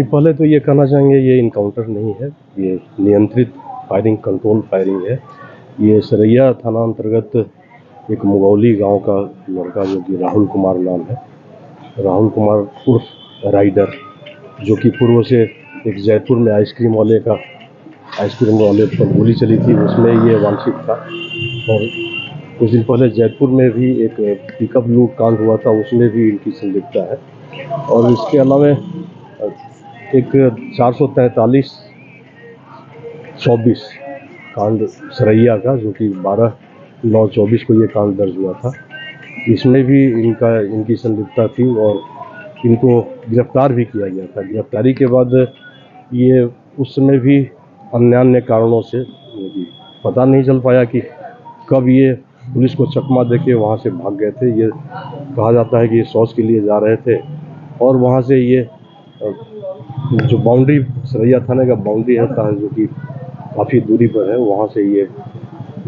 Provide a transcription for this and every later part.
नहीं, पहले तो ये कहना चाहेंगे ये इनकाउंटर नहीं है, ये नियंत्रित फायरिंग, कंट्रोल फायरिंग है। ये सरैया थाना अंतर्गत एक मुगौली गांव का लड़का जो कि राहुल कुमार नाम है, राहुल कुमार उर्फ राइडर, जो कि पूर्व से एक जयपुर में आइसक्रीम वाले पर गोली चली थी, उसमें ये वांछित था। और कुछ दिन पहले जयपुर में भी एक पिकअप लूट कांड हुआ था, उसमें भी इनकी संलिप्तता है। और इसके अलावा एक 443/24 कांड सरैया का, जो कि 12/9/24 को ये कांड दर्ज हुआ था, इसमें भी इनकी संलिप्तता थी और इनको गिरफ्तार भी किया गया था। गिरफ्तारी के बाद ये उस समय भी अन्य कारणों से पता नहीं चल पाया कि कब ये पुलिस को चकमा देके वहाँ से भाग गए थे। ये कहा जाता है कि ये शौच के लिए जा रहे थे और वहाँ से ये जो बाउंड्री, सरैया थाने का बाउंड्री रहता है जो कि काफ़ी दूरी पर है, वहाँ से ये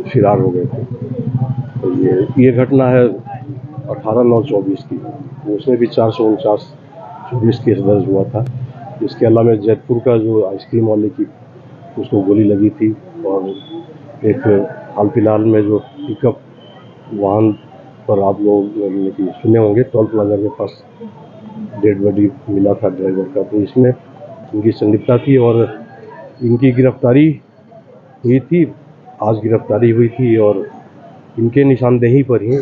फरार हो गए थे। तो ये घटना है 18/9/24 की। उसमें भी 449/24 केस दर्ज हुआ था। इसके अलावा जयपुर का जो आइसक्रीम वाले की उसको गोली लगी थी, और एक हाल फिलहाल में जो पिकअप वाहन पर आप लोग सुने होंगे, टोल प्लाजा के पास डेड बॉडी मिला था ड्राइवर का, तो इसमें इनकी संलिप्तता थी और इनकी गिरफ्तारी हुई थी। आज गिरफ्तारी हुई थी और इनके निशानदेही पर ही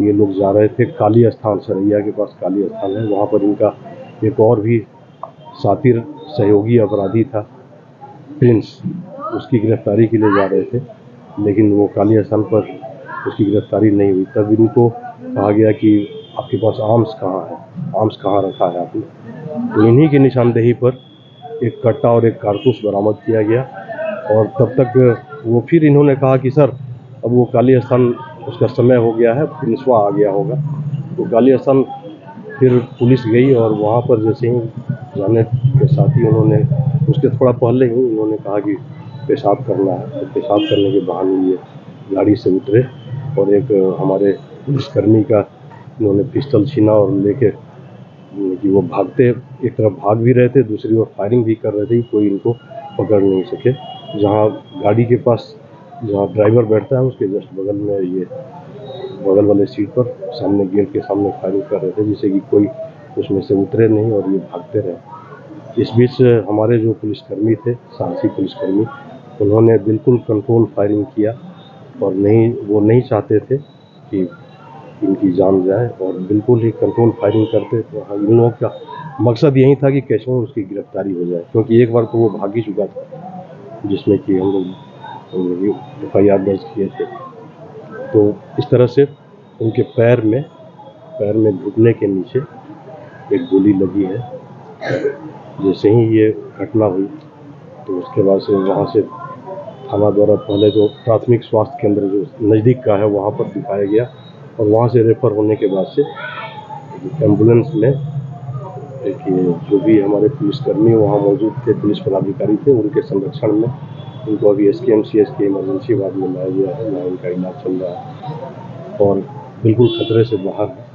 ये लोग जा रहे थे काली स्थान, सरैया के पास काली स्थान है, वहाँ पर इनका एक और भी साथी सहयोगी अपराधी था प्रिंस, उसकी गिरफ्तारी के लिए जा रहे थे, लेकिन वो काली स्थान पर उसकी गिरफ्तारी नहीं हुई। तब इनको कहा गया कि आपके पास आर्म्स कहाँ है, आर्म्स कहाँ रखा है आपने। तो इन्हीं की निशानदेही पर एक कट्टा और एक कारतूस बरामद किया गया। और तब तक वो फिर इन्होंने कहा कि सर अब वो काली स्थान उसका समय हो गया है, प्रिंसवा आ गया होगा। तो काली स्थान फिर पुलिस गई और वहाँ पर जैसे ही जाने के साथ ही उन्होंने उसके थोड़ा पहले ही उन्होंने कहा कि पेशाब करना है। तो पेशाब करने के बहाने ये गाड़ी से उतरे और एक हमारे पुलिसकर्मी का उन्होंने पिस्टल छीना और लेके कि वो भागते, एक तरफ भाग भी रहे थे, दूसरी ओर फायरिंग भी कर रहे थे, कोई इनको पकड़ नहीं सके। जहाँ गाड़ी के पास जहाँ ड्राइवर बैठता है उसके जस्ट बगल में ये बगल वाले सीट पर सामने गेट के सामने फायरिंग कर रहे थे, जिससे कि कोई उसमें से उतरे नहीं और ये भागते रहे। इस बीच हमारे जो पुलिसकर्मी थे, साहसी पुलिसकर्मी, उन्होंने बिल्कुल कंट्रोल फायरिंग किया और वो नहीं चाहते थे कि इनकी जान जाए और बिल्कुल ही कंट्रोल फायरिंग करते। तो इन लोगों का मकसद यही था कि कैसे उसकी गिरफ्तारी हो जाए, क्योंकि एक बार तो वो भाग ही चुका था जिसमें कि हम लोग FIR दर्ज किए थे। तो इस तरह से उनके पैर में घुटने के नीचे एक गोली लगी है। जैसे ही ये घटना हुई तो उसके बाद से वहाँ से थाना द्वारा पहले जो प्राथमिक स्वास्थ्य केंद्र जो नज़दीक का है वहाँ पर दिखाया गया और वहाँ से रेफर होने के बाद से एम्बुलेंस में जो भी हमारे पुलिसकर्मी वहाँ मौजूद थे, पुलिस पदाधिकारी थे, उनके संरक्षण में उनको अभी SKMCH के इमरजेंसी वार्ड में लाया गया है, जहाँ उनका इलाज चल रहा है और बिल्कुल खतरे से बाहर है।